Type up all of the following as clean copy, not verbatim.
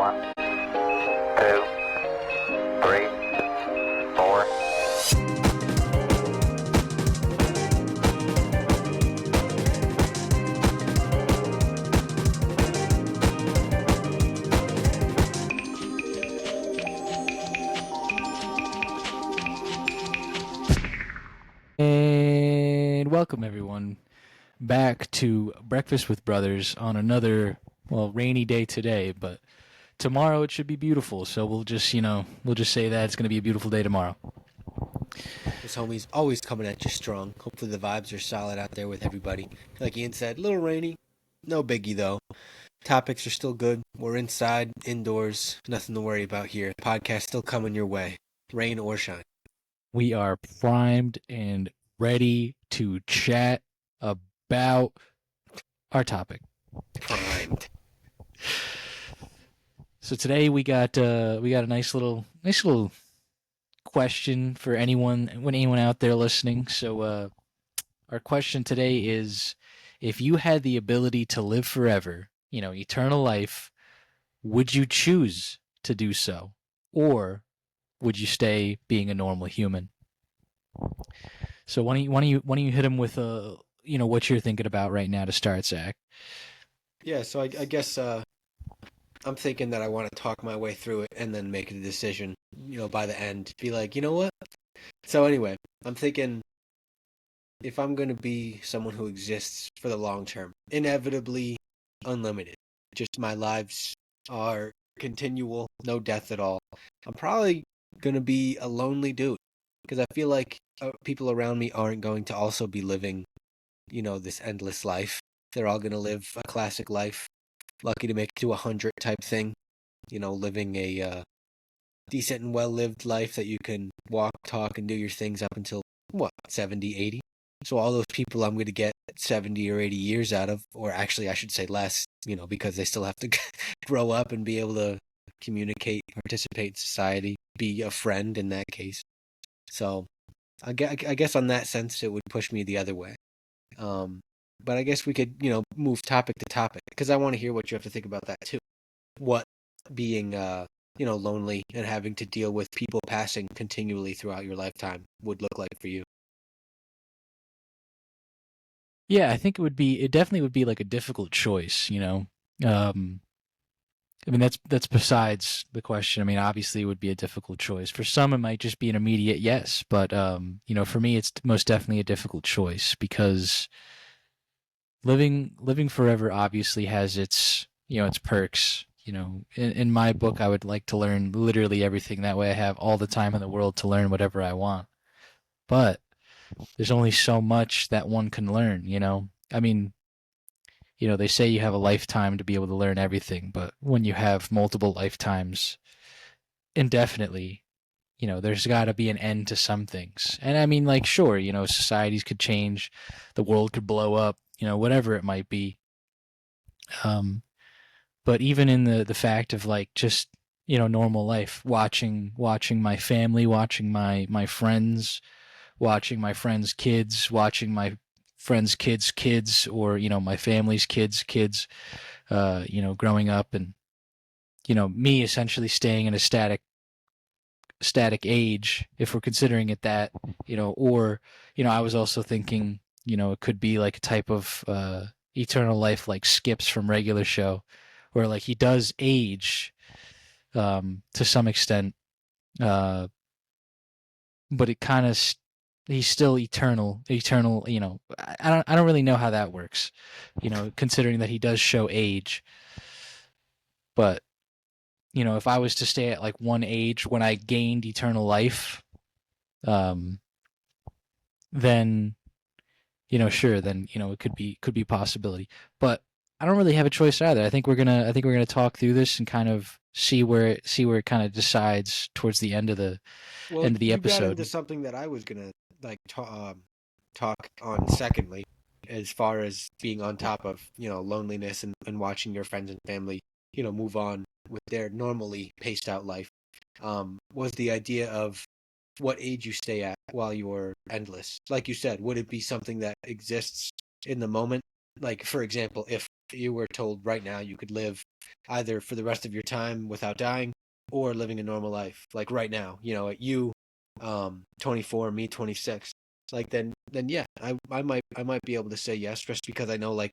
1, 2, 3, 4. And welcome everyone back to Breakfast with Brothers on another, rainy day today, but tomorrow it should be beautiful. So we'll just say that it's going to be a beautiful day tomorrow. This homie's always coming at you strong. Hopefully the vibes are solid out there with everybody. Like Ian said, a little rainy. No biggie though. Topics are still good. We're inside, indoors. Nothing to worry about here. Podcast still coming your way. Rain or shine. We are primed and ready to chat about our topic. Primed. So today we got a nice little question for anyone out there listening. So our question today is, if you had the ability to live forever, eternal life, would you choose to do so, or would you stay being a normal human? So why don't you hit him with what you're thinking about right now to start, Zach? Yeah, so I guess I'm thinking that I want to talk my way through it and then make a decision, by the end. Be like, you know what? So anyway, I'm thinking if I'm going to be someone who exists for the long term, inevitably unlimited, just my lives are continual, no death at all, I'm probably going to be a lonely dude because I feel like people around me aren't going to also be living, this endless life. They're all going to live a classic life, lucky to make it to 100 type thing, living a decent and well-lived life that you can walk, talk, and do your things up until, 70, 80? So all those people I'm going to get 70 or 80 years out of, or actually I should say less, because they still have to grow up and be able to communicate, participate in society, be a friend in that case. So I guess on that sense it would push me the other way. But I guess we could, move topic to topic because I want to hear what you have to think about that too. What being, lonely and having to deal with people passing continually throughout your lifetime would look like for you. Yeah, I think it definitely would be like a difficult choice, I mean, that's besides the question. I mean, obviously it would be a difficult choice. For some, it might just be an immediate yes, but for me, it's most definitely a difficult choice because living forever obviously has its perks. In my book, I would like to learn literally everything. That way, I have all the time in the world to learn whatever I want. But there's only so much that one can learn. I mean, they say you have a lifetime to be able to learn everything, but when you have multiple lifetimes indefinitely, there's got to be an end to some things. And I mean, like, sure, societies could change, the world could blow up, whatever it might be. But even in the fact of like just, normal life, watching my family, watching my friends, watching my friends' kids, watching my friends' kids, or, my family's kids, growing up, and, me essentially staying in a static age, if we're considering it that, or, I was also thinking, it could be like a type of eternal life like Skips from Regular Show, where like he does age to some extent, but it kind of he's still eternal. I don't really know how that works, considering that he does show age, but if I was to stay at like one age when I gained eternal life, then sure, then it could be a possibility. But I don't really have a choice either. I think we're gonna talk through this and kind of see where it kind of decides towards the end of the You got episode. into something that I was gonna like talk on secondly, as far as being on top of loneliness and watching your friends and family move on with their normally paced out life. Was the idea of what age you stay at while you're endless. Like you said, would it be something that exists in the moment? Like, for example, if you were told right now you could live either for the rest of your time without dying or living a normal life. Like right now, at you, 24, me 26. Like then yeah, I might be able to say yes just because I know like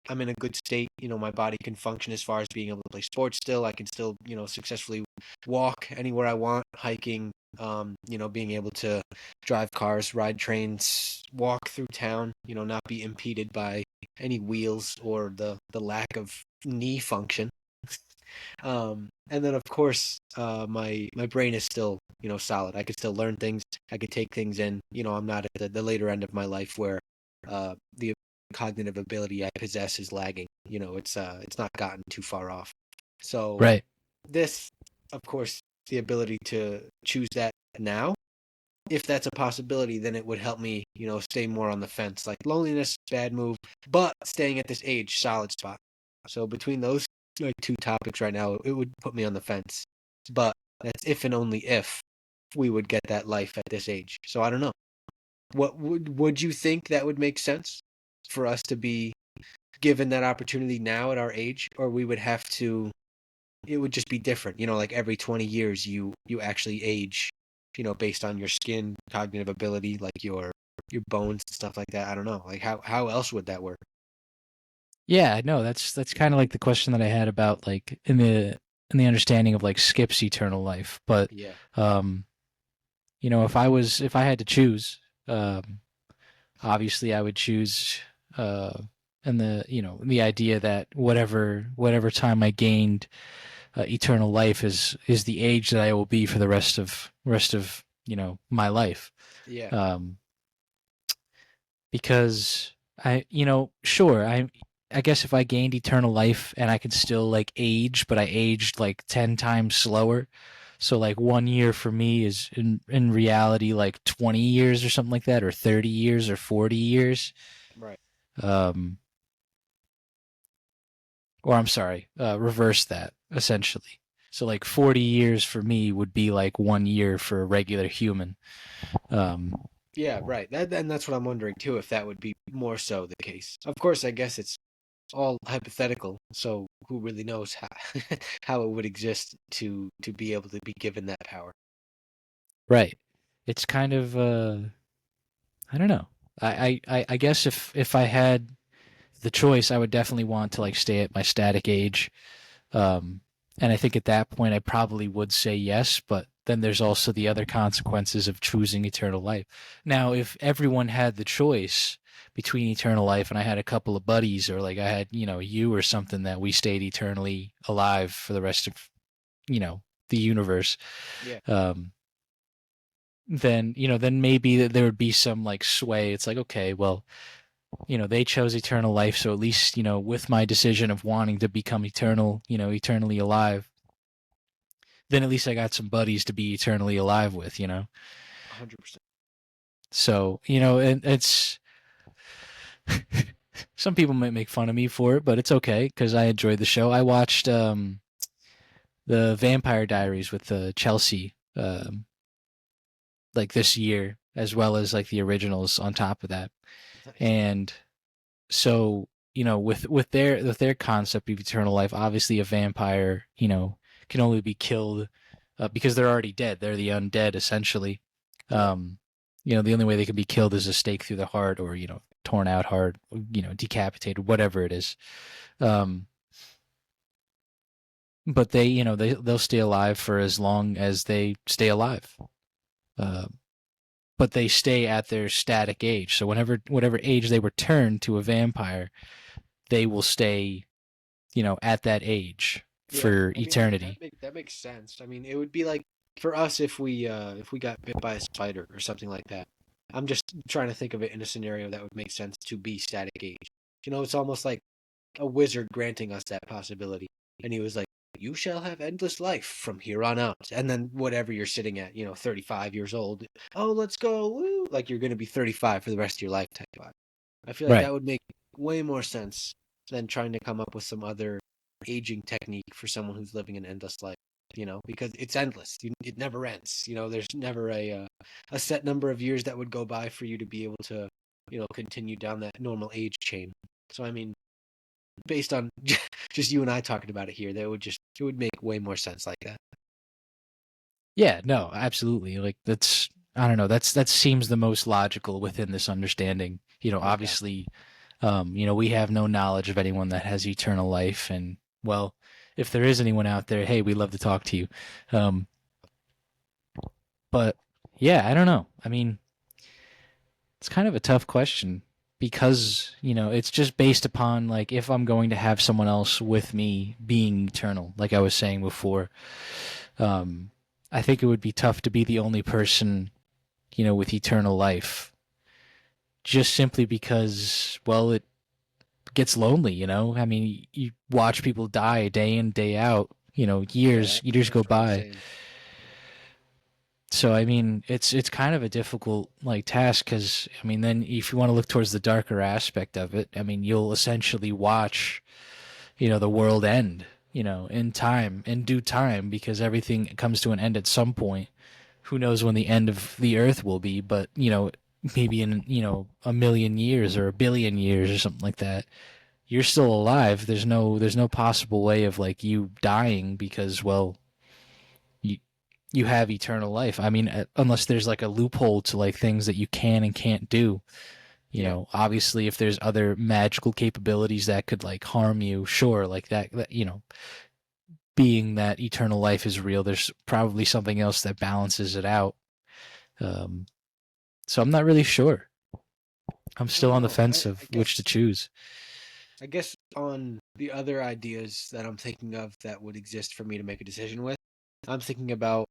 I'm in a good state. My body can function as far as being able to play sports still. I can still, successfully walk anywhere I want, hiking, being able to drive cars, ride trains, walk through town, not be impeded by any wheels or the lack of knee function. And then of course, my brain is still, solid. I could still learn things. I could take things in. I'm not at the later end of my life where the cognitive ability I possess is lagging. It's not gotten too far off. So Right. this, of course, the ability to choose that now, if that's a possibility, then it would help me, stay more on the fence. Like loneliness, bad move, but staying at this age, solid spot. So between those like two topics right now, it would put me on the fence. But that's if and only if we would get that life at this age. So I don't know. What would you think that would make sense for us to be given that opportunity now at our age, or we would have to? It would just be different. Like every 20 years, you actually age. Based on your skin, cognitive ability, like your bones and stuff like that. I don't know. Like how else would that work? Yeah, no, that's kind of like the question that I had about like in the understanding of like Skip's eternal life. But Yeah. um, if I had to choose, um, obviously I would choose and the idea that whatever time I gained eternal life is the age that I will be for the rest of my life. Yeah. Um, because sure, I guess if I gained eternal life and I could still like age, but I aged like 10 times slower. So like 1 year for me is in reality like 20 years or something like that, or 30 years or 40 years. Right. Um, or I'm sorry, reverse that essentially. So like 40 years for me would be like 1 year for a regular human. Um, Yeah. Right. And that's what I'm wondering too, if that would be more so the case. Of course, I guess it's all hypothetical, so who really knows how how it would exist to be able to be given that power. right. It's kind of I don't know. I guess if I had the choice, I would definitely want to like stay at my static age. Um, and I think at that point I probably would say yes, but then there's also the other consequences of choosing eternal life. Now, if everyone had the choice between eternal life and I had a couple of buddies or like I had, you or something that we stayed eternally alive for the rest of, the universe, Yeah. um, then maybe there would be some like sway. It's like, okay, well, they chose eternal life, so at least, with my decision of wanting to become eternal, eternally alive, then at least I got some buddies to be eternally alive with. 100%. So, it's some people might make fun of me for it, but it's okay because I enjoyed the show. I watched the Vampire Diaries with Chelsea like this year, as well as like the originals on top of that. Nice. And so, with their concept of eternal life, obviously a vampire, can only be killed because they're already dead. They're the undead essentially. Yeah. Um, the only way they can be killed is a stake through the heart, or torn out heart, decapitated, whatever it is. Um, but they'll stay alive for as long as they stay alive. Uh, but they stay at their static age. So whatever age they return to a vampire, they will stay, at that age Yeah. for I mean eternity. that makes sense. I mean, it would be like for us if we got bit by a spider or something like that. I'm just trying to think of it in a scenario that would make sense to be static age. It's almost like a wizard granting us that possibility. And he was like, "You shall have endless life from here on out." And then whatever you're sitting at, 35 years old, oh, let's go, woo! Like you're gonna be 35 for the rest of your life type vibe. I feel like Right. that would make way more sense than trying to come up with some other aging technique for someone who's living an endless life. Because it's endless. It never ends. There's never a set number of years that would go by for you to be able to, continue down that normal age chain. So I mean, based on just you and I talking about it here, it would make way more sense like that. Yeah, no, absolutely. Like that's I don't know, that seems the most logical within this understanding. Okay. Obviously, we have no knowledge of anyone that has eternal life, and well, if there is anyone out there, hey, we'd love to talk to you. Um, but yeah, I don't know. I mean, it's kind of a tough question because, it's just based upon like if I'm going to have someone else with me being eternal, like I was saying before. Um, I think it would be tough to be the only person, with eternal life, just simply because, well, it gets lonely. I mean, you watch people die day in, day out, Yeah, years go that's what I'm by. saying. So I mean, it's kind of a difficult like task because I mean, then if you want to look towards the darker aspect of it, I mean, you'll essentially watch, the world end, in time, in due time, because everything comes to an end at some point. Who knows when the end of the Earth will be? But maybe in a million years or a billion years or something like that. You're still alive. There's no possible way of like you dying because well you you have eternal life. I mean, unless there's like a loophole to like things that you can and can't do. Yeah. Obviously, if there's other magical capabilities that could like harm you, sure, like that. Being that eternal life is real, there's probably something else that balances it out. Um, so I'm not really sure. I'm I still don't on the know. fence of which to choose. I guess on the other ideas that I'm thinking of that would exist for me to make a decision with, I'm thinking about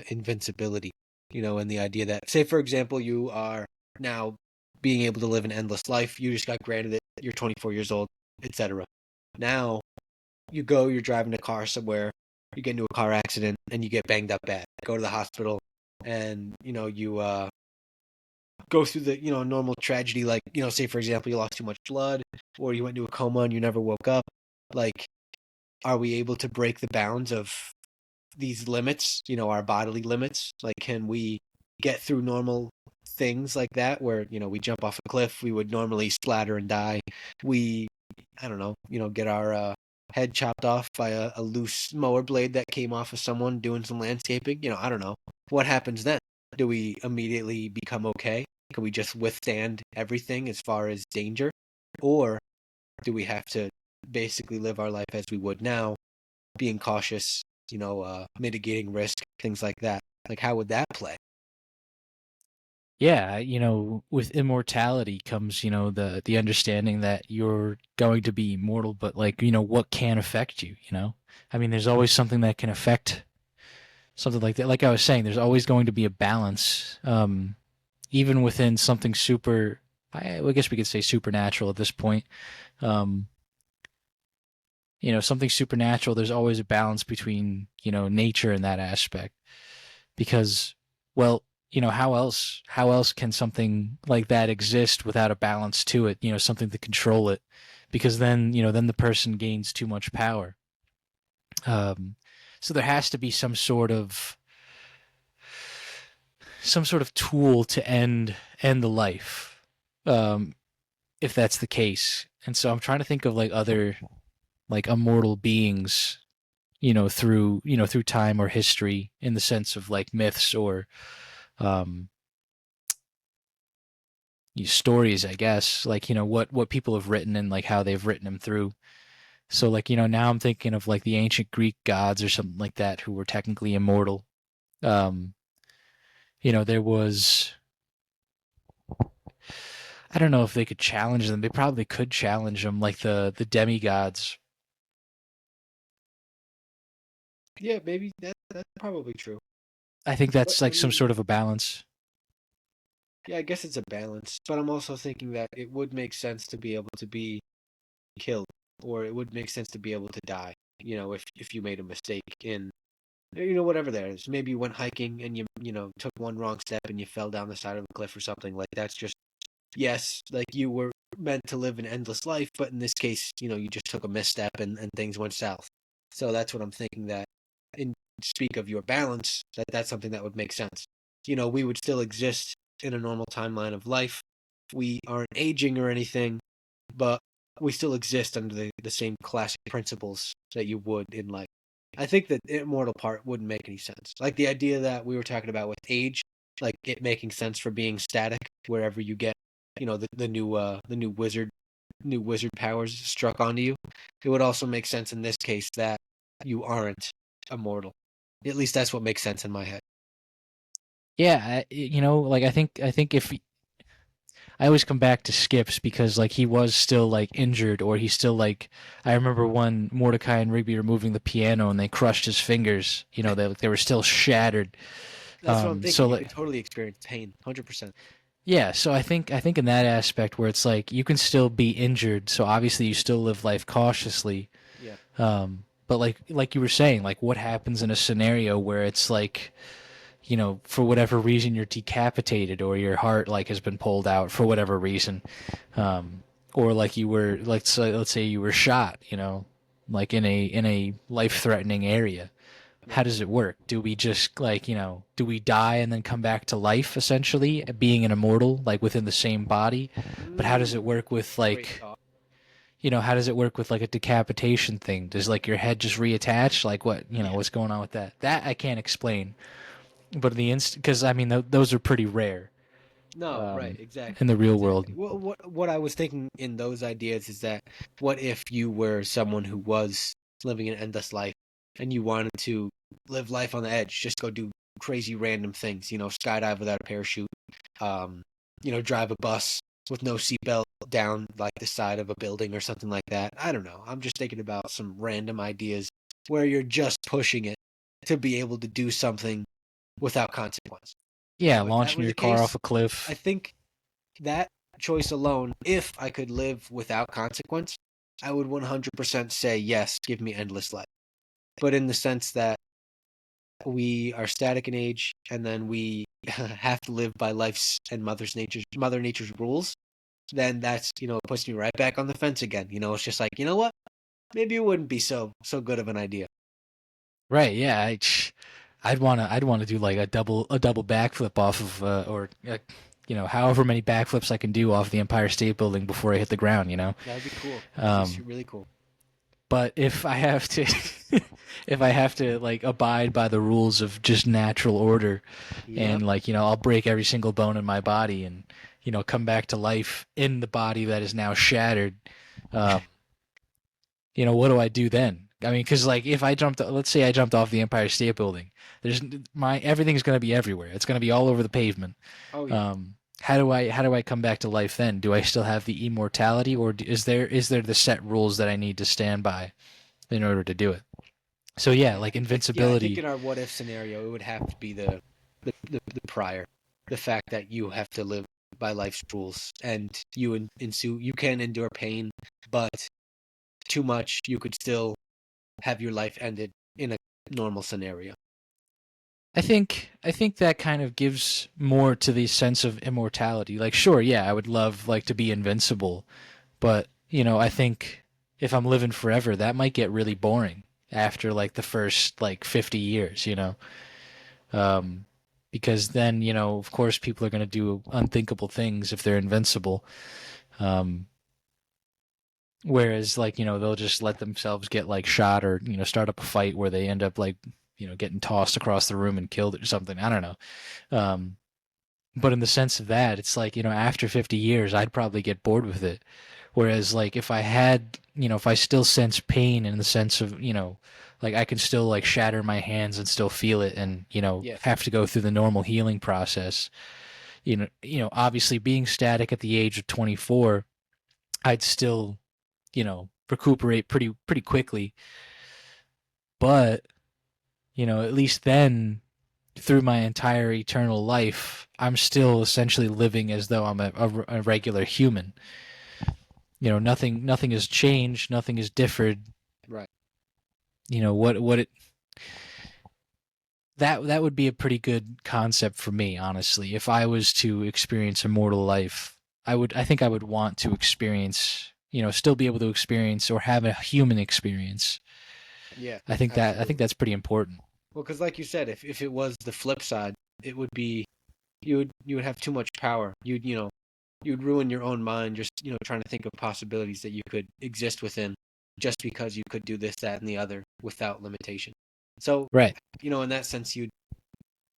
invincibility, and the idea that, say, for example, you are now being able to live an endless life. You just got granted it. You're 24 years old, etc. Now you're driving a car somewhere, you get into a car accident, and you get banged up bad. Go to the hospital, and you go through the normal tragedy, like say for example you lost too much blood, or you went into a coma and you never woke up. Like, are we able to break the bounds of these limits, our bodily limits? Like, can we get through normal things like that where we jump off a cliff, we would normally splatter and die. We, I don't know, get our head chopped off by a loose mower blade that came off of someone doing some landscaping. I don't know what happens then. Do we immediately become okay? Can we just withstand everything as far as danger? Or do we have to basically live our life as we would now, being cautious, mitigating risk, things like that? Like, how would that play? Yeah, with immortality comes, the understanding that you're going to be immortal, but like, what can affect you? I mean, there's always something that can affect something like that. Like I was saying, there's always going to be a balance, even within something super, I guess we could say supernatural at this point. Um, something supernatural, there's always a balance between, nature and that aspect. Because, well, how else can something like that exist without a balance to it, something to control it? Because then the person gains too much power. Um, so there has to be some sort of tool to end the life, um, if that's the case. And so I'm trying to think of like other like immortal beings, through time or history in the sense of like myths or um, stories, I guess, like what people have written and like how they've written them through. So like now I'm thinking of like the ancient Greek gods or something like that who were technically immortal. Um, there was I don't know if they could challenge them. They probably could challenge them, like the demigods. Yeah, maybe that's probably true. I think But that's I like some mean, sort of a balance. yeah, I guess it's a balance. But I'm also thinking that it would make sense to be able to be killed, or it would make sense to be able to die. If you made a mistake in whatever there is. Maybe you went hiking and you took one wrong step and you fell down the side of a cliff or something. Like, that's just, yes, like you were meant to live an endless life, but in this case, you just took a misstep and things went south. So that's what I'm thinking, that in speak of your balance, that's something that would make sense. We would still exist in a normal timeline of life. We aren't aging or anything, but we still exist under the same classic principles that you would in life. I think that the immortal part wouldn't make any sense. Like the idea that we were talking about with age, like it making sense for being static wherever you get, the new wizard powers struck onto you. It would also make sense in this case that you aren't immortal. At least that's what makes sense in my head. Yeah, like I think if I always come back to Skips because like he was still like injured or he's still like I remember when Mordecai and Rigby were moving the piano and they crushed his fingers. They were still shattered. That's what I'm thinking. So You like could totally experience pain, 100%. yeah, so I think in that aspect where it's like you can still be injured, so obviously you still live life cautiously. Yeah. But like you were saying, like what happens in a scenario where it's like for whatever reason you're decapitated or your heart like has been pulled out for whatever reason, or like you were like let's say you were shot, like in a life threatening area. How Right. does it work? Do we just like do we die and then come back to life essentially, being an immortal like within the same body? But how does it work with Great like thought. how does it work with like a decapitation thing? Does like your head just reattach? Like what Yeah. what's going on with that? That I can't explain. But the instant, because I mean, those are pretty rare No, right, exactly. in the real world. Exactly. What I was thinking in those ideas is that what if you were someone who was living an endless life and you wanted to live life on the edge, just go do crazy random things, skydive without a parachute, um, drive a bus with no seatbelt down like the side of a building or something like that. I don't know. I'm just thinking about some random ideas where you're just pushing it to be able to do something without consequence. Yeah, If that launching were the your car case, off a I cliff. think that choice alone, if I could live without consequence, I would 100% say yes, give me endless life. But in the sense that we are static in age and then we have to live by life's and Mother Nature's rules, then that's, puts me right back on the fence again. It's just like, you know what? Maybe it wouldn't be so good of an idea. Right? Yeah, I'd wanna do like a double backflip off of or however many backflips I can do off the Empire State Building before I hit the ground. That would be cool. That'd be Um, really cool. but if I have to, if I have to like abide by the rules of just natural order, Yep. and like I'll break every single bone in my body and come back to life in the body that is now shattered. Um, what do I do then? I mean, because like if I jumped, let's say I jumped off the Empire State Building, there's my everything's going to be everywhere. It's going to be all over the pavement. Oh yeah. How do I come back to life then? Do I still have the immortality, or is there the set rules that I need to stand by in order to do it? So yeah, Yeah, like I think invincibility. in our what if scenario, it would have to be the prior, the fact that you have to live by life's rules, and you can endure pain, but too much, you could still have your life ended in a normal scenario. I think that kind of gives more to the sense of immortality. Like, sure, yeah, I would love like to be invincible, but I think if I'm living forever, that might get really boring after like the first like 50 years. Um, because then of course, people are going to do unthinkable things if they're invincible. Um, whereas like they'll just let themselves get like shot or start up a fight where they end up like getting tossed across the room and killed or something. I don't know. Um, but in the sense of that, it's like after 50 years, I'd probably get bored with it. Whereas like if I had if I still sense pain in the sense of like I can still like shatter my hands and still feel it and Yes. have to go through the normal healing process. Obviously being static at the age of 24, I'd still recuperate pretty quickly. But at least then, through my entire eternal life, I'm still essentially living as though I'm a regular human. Nothing has changed, nothing has differed. Right. What it that would be a pretty good concept for me, honestly. If I was to experience immortal life, I think I would want to experience, still be able to experience or have a human experience. Yeah. I think Absolutely. that's pretty important. Well, because like you said, if it was the flip side, it would be you would have too much power. You'd you'd ruin your own mind just, trying to think of possibilities that you could exist within just because you could do this, that, and the other without limitation. So, Right. in that sense, you'd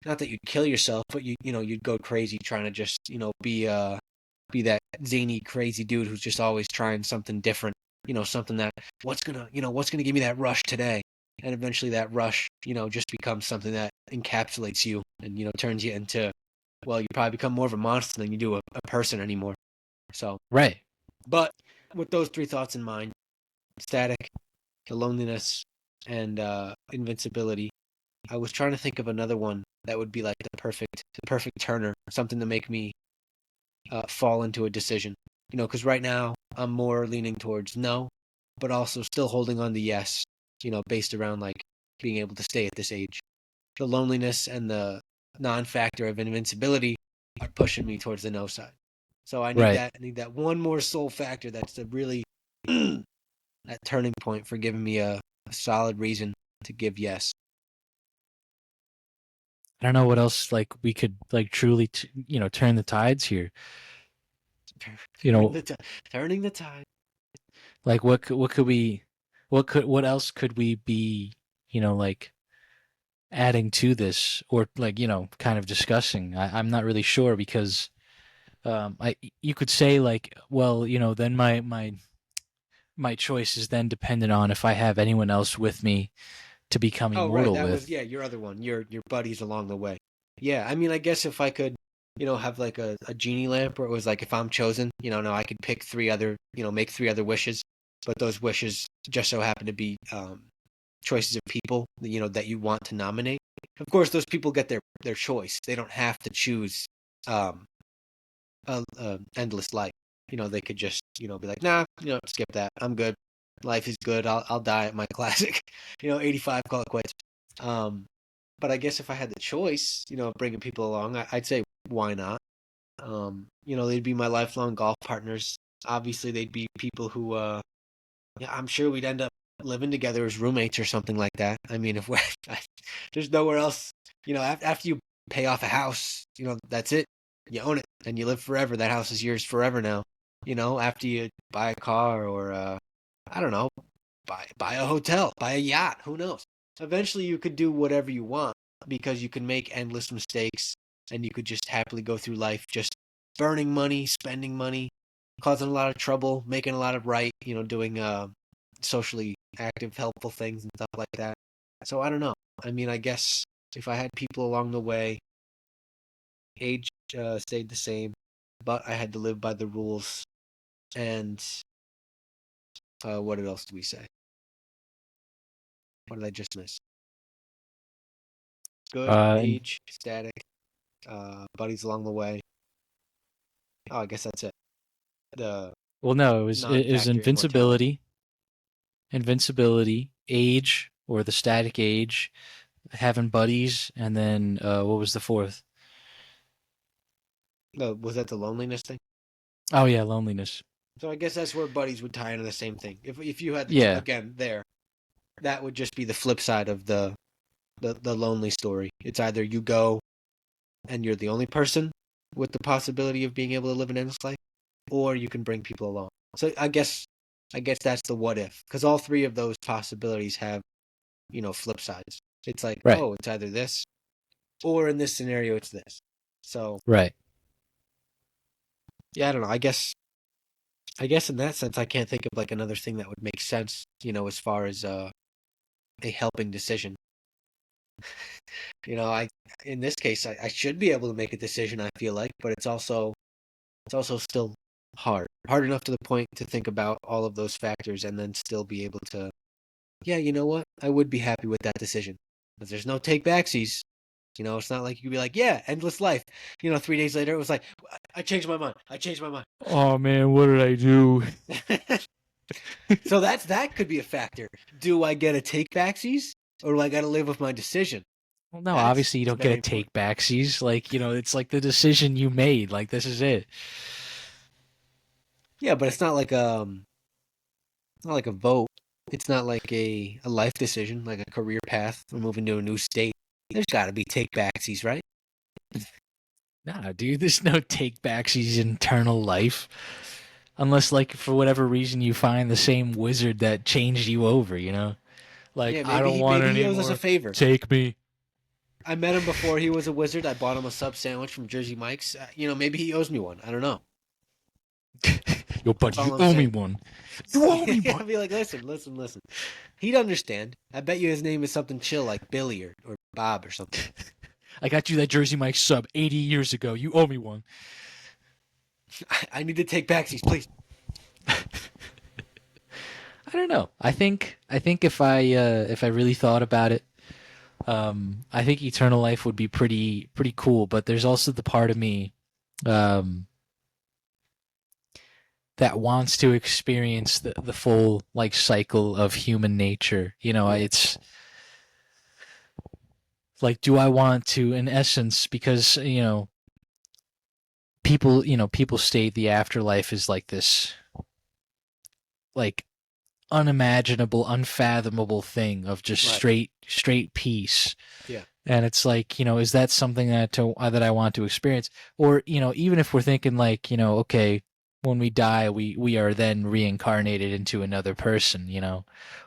not that you'd kill yourself, but you'd go crazy trying to just, be that zany, crazy dude who's just always trying something different, something that what's gonna give me that rush today? And eventually that rush, just becomes something that encapsulates you and, turns you into, well, you probably become more of a monster than you do a person anymore. So, Right. but with those three thoughts in mind, static, the loneliness, and invincibility, I was trying to think of another one that would be like the perfect turner, something to make me fall into a decision. Because right now I'm more leaning towards no, but also still holding on to yes. Based around like being able to stay at this age. The loneliness and the non-factor of invincibility are pushing me towards the no side. So I need Right. that. I need that one more soul factor. That's the really that turning point for giving me a solid reason to give yes. I don't know what else like we could like truly turn the tides here. You Turning know, the turning the tide. like what could we what else could we be, like adding to this or like, kind of discussing. I'm not really sure because I you could say like, well, then my choice is then dependent on if I have anyone else with me to become Oh, right. immortal That was, with. yeah, your other one. Your buddies along the way. Yeah, I mean, I guess if I could, have like a genie lamp where it was like if I'm chosen, no, I could pick three other, make three other wishes, but those wishes just so happen to be choices of people, that you want to nominate. Of course, those people get their choice. They don't have to choose um a endless life. They could just, be like, nah, skip that. I'm good. Life is good. I'll die at my classic, 85, call it quits. Um, but I guess if I had the choice, of bringing people along, I'd say why not? They'd be my lifelong golf partners. Obviously, they'd be people who, yeah, I'm sure we'd end up living together as roommates or something like that. I mean, if we're, there's nowhere else, after you pay off a house, that's it. You own it and you live forever. That house is yours forever now. After you buy a car or, I don't know, buy a hotel, buy a yacht, who knows? Eventually you could do whatever you want because you can make endless mistakes and you could just happily go through life just burning money, spending money, causing a lot of trouble, making a lot of right, doing socially active, helpful things and stuff like that. So I don't know. I mean, I guess if I had people along the way, age stayed the same, but I had to live by the rules. And what else do we say? What did I just miss? Good, And age, static, buddies along the way. Oh, I guess that's it. The well, no, it was non-factor immortality. invincibility, age or the static age, having buddies, and then what was the fourth? Was that the loneliness thing? Oh yeah, loneliness. So I guess that's where buddies would tie into the same thing. If you had Yeah. again there, that would just be the flip side of the lonely story. It's either you go and you're the only person with the possibility of being able to live an endless life, or you can bring people along. So I guess that's the what if, because all three of those possibilities have, flip sides. It's like, Right. oh, it's either this, or in this scenario, it's this. So Right. yeah, I don't know. I guess in that sense, I can't think of like another thing that would make sense, as far as a helping decision. I in this case, I should be able to make a decision. I feel like, but it's also still hard enough to the point to think about all of those factors and then still be able to, yeah, you know what, I would be happy with that decision. But there's no take backsies. It's not like you could be like, yeah, endless life. 3 days later, it was like, I changed my mind. I changed my mind. Oh man, what did I do? So that could be a factor. Do I get a take backsies or do I got to live with my decision? Well, no, That's obviously you don't get very a important. take backsies. Like, it's like the decision you made. Like, this is it. Yeah, but it's not like a vote. It's not like a life decision, like a career path or moving to a new state. There's got to be take backsies, right? Nah, dude, there's no take backsies in eternal life. Unless, like, for whatever reason you find the same wizard that changed you over, you know? Like, Yeah, I don't want maybe he any owes us a more. favor. Take me. I met him before he was a wizard. I bought him a sub sandwich from Jersey Mike's. Maybe he owes me one. I don't know. Yo, That's buddy, all you I'm owe me saying. one. You owe me Yeah, one. I'd be like, listen. He'd understand. I bet you his name is something chill like Billy or Bob or something. I got you that Jersey Mike sub 80 years ago. You owe me one. I need to take backsies, please. I don't know. I think if I really thought about it, I think eternal life would be pretty cool. But there's also the part of me um, that wants to experience the full like cycle of human nature. Yeah, It's like, do I want to, in essence, because people state the afterlife is like this, like unimaginable, unfathomable thing of just right. straight peace. Yeah, And it's like, is that something that I want to experience? Or, even if we're thinking like, okay, when we die, we are then reincarnated into another person,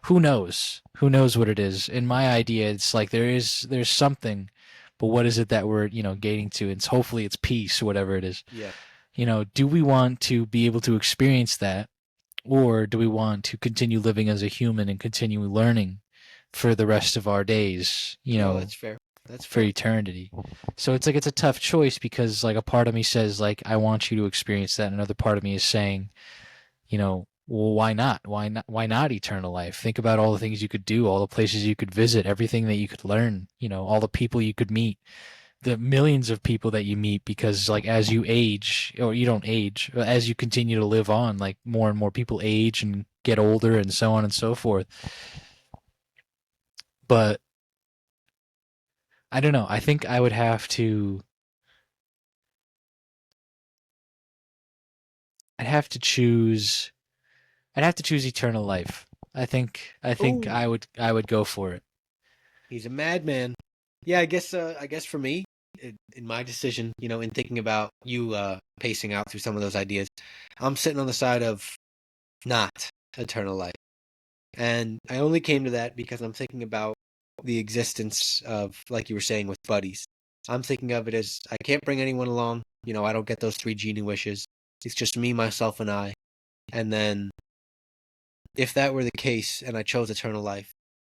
who knows? Who knows what it is? In my idea, it's like there's something, but what is it that we're, gaining to? It's hopefully it's peace, whatever it is. yeah. Do we want to be able to experience that? Or do we want to continue living as a human and continue learning for the rest of our days, No, that's fair. That's for fair. eternity? So it's like it's a tough choice because like a part of me says like I want you to experience that, and another part of me is saying, well, why not? Why not eternal life? Think about all the things you could do, all the places you could visit, everything that you could learn, all the people you could meet, the millions of people that you meet, because like as you age, or you don't age, but as you continue to live on, like more and more people age and get older and so on and so forth. But I don't know. I think I would have to I'd have to choose I'd have to choose eternal life. I think Oh, I would go for it. he's a madman. Yeah, I guess for me, in my decision, in thinking about you pacing out through some of those ideas, I'm sitting on the side of not eternal life. And I only came to that because I'm thinking about the existence of, like you were saying, with buddies. I'm thinking of it as I can't bring anyone along. I don't get those three genie wishes. It's just me, myself, and I. And then, if that were the case and I chose eternal life,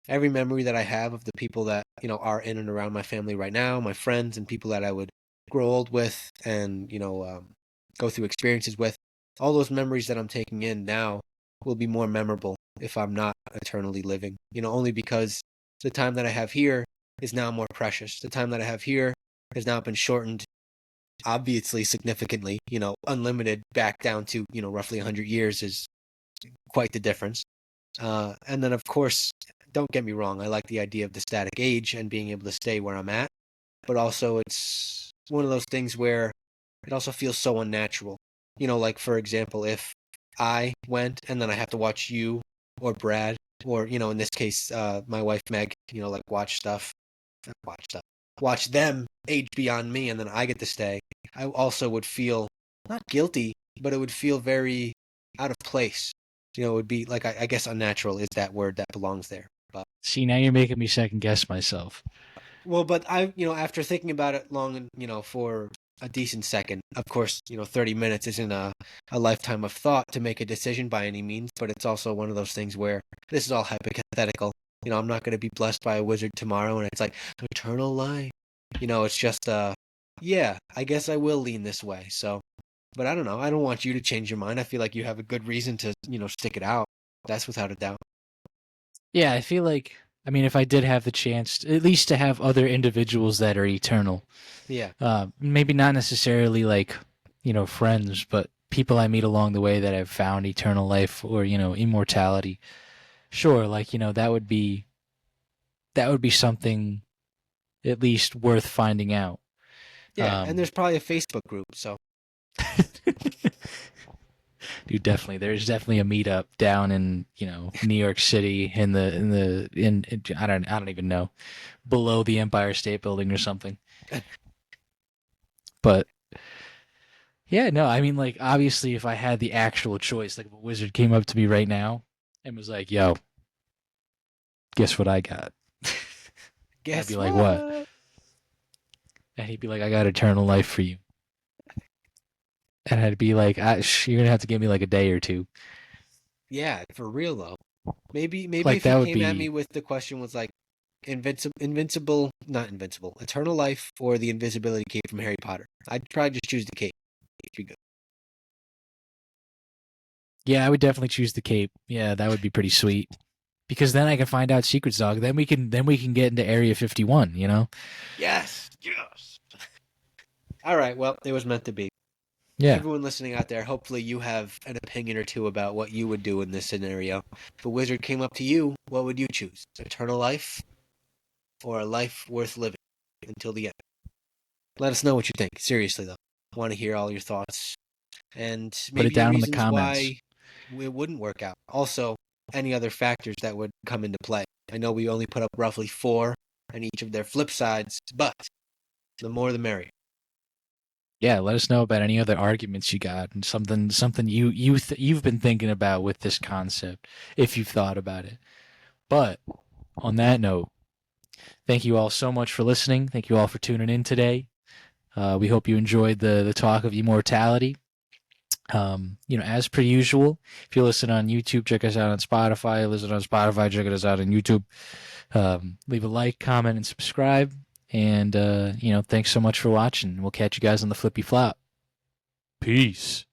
every memory that I have of the people that, are in and around my family right now, my friends and people that I would grow old with and, go through experiences with, all those memories that I'm taking in now will be more memorable if I'm not eternally living, only because the time that I have here is now more precious. The time that I have here has now been shortened, obviously significantly, unlimited back down to, roughly 100 years is quite the difference. And then, of course, don't get me wrong, I like the idea of the static age and being able to stay where I'm at, but also it's one of those things where it also feels so unnatural. Like for example, if I went and then I have to watch you or Brad or, in this case, my wife Meg, like watch stuff, watch them age beyond me and then I get to stay, I also would feel not guilty, but it would feel very out of place. It would be like, I guess unnatural is that word that belongs there. But See, now you're making me second guess myself. well, but after thinking about it long and, for a decent second, of course, 30 minutes isn't a lifetime of thought to make a decision by any means, but it's also one of those things where this is all hypothetical. I'm not going to be blessed by a wizard tomorrow and it's like eternal life. It's just, yeah, I guess I will lean this way. So, but I don't know. I don't want you to change your mind. I feel like you have a good reason to, stick it out. That's without a doubt. Yeah, I feel like, I mean, if I did have the chance, at least to have other individuals that are eternal, Yeah. maybe not necessarily like, friends, but people I meet along the way that have found eternal life or, immortality. Sure, like, that would be something at least worth finding out. Yeah. And Um, there's probably a Facebook group. So, Dude, definitely. There's definitely a meetup down in, New York City in I don't even know, below the Empire State Building or something. But Yeah, no, I mean, like, obviously, if I had the actual choice, like, if a wizard came up to me right now and was like, yo, guess what I got? I'd be Guess like, what? what? And he'd be like, I got eternal life for you. And I'd be like, you're going to have to give me like a day or two. Yeah, for real though. Maybe Like, if he that would came at me be, with the question was like invincible, not invincible, eternal life or the invisibility cape from Harry Potter. I'd probably just choose the cape. Be good. yeah, I would definitely choose the cape. Yeah, that would be pretty sweet. Because then I can find out Secret's Dog. Then we can get into Area 51, you know? Yes, yes. All right, well, it was meant to be. Yeah. Everyone listening out there, hopefully you have an opinion or two about what you would do in this scenario. If a wizard came up to you, what would you choose? Eternal life or a life worth living until the end? Let us know what you think. Seriously, though. I want to hear all your thoughts and Put it maybe your down in the reasons comments. why it wouldn't work out. Also, any other factors that would come into play. I know we only put up roughly 4 on each of their flip sides, but the more the merrier. Yeah, let us know about any other arguments you got and something you've been thinking about with this concept if you've thought about it. But on that note, thank you all so much for listening. Thank you all for tuning in today. We hope you enjoyed the talk of immortality. As per usual, if you listen on YouTube, check us out on Spotify. Listen on Spotify, check us out on YouTube. Leave a like, comment, and subscribe. And thanks so much for watching. We'll catch you guys on the flippy flop. Peace.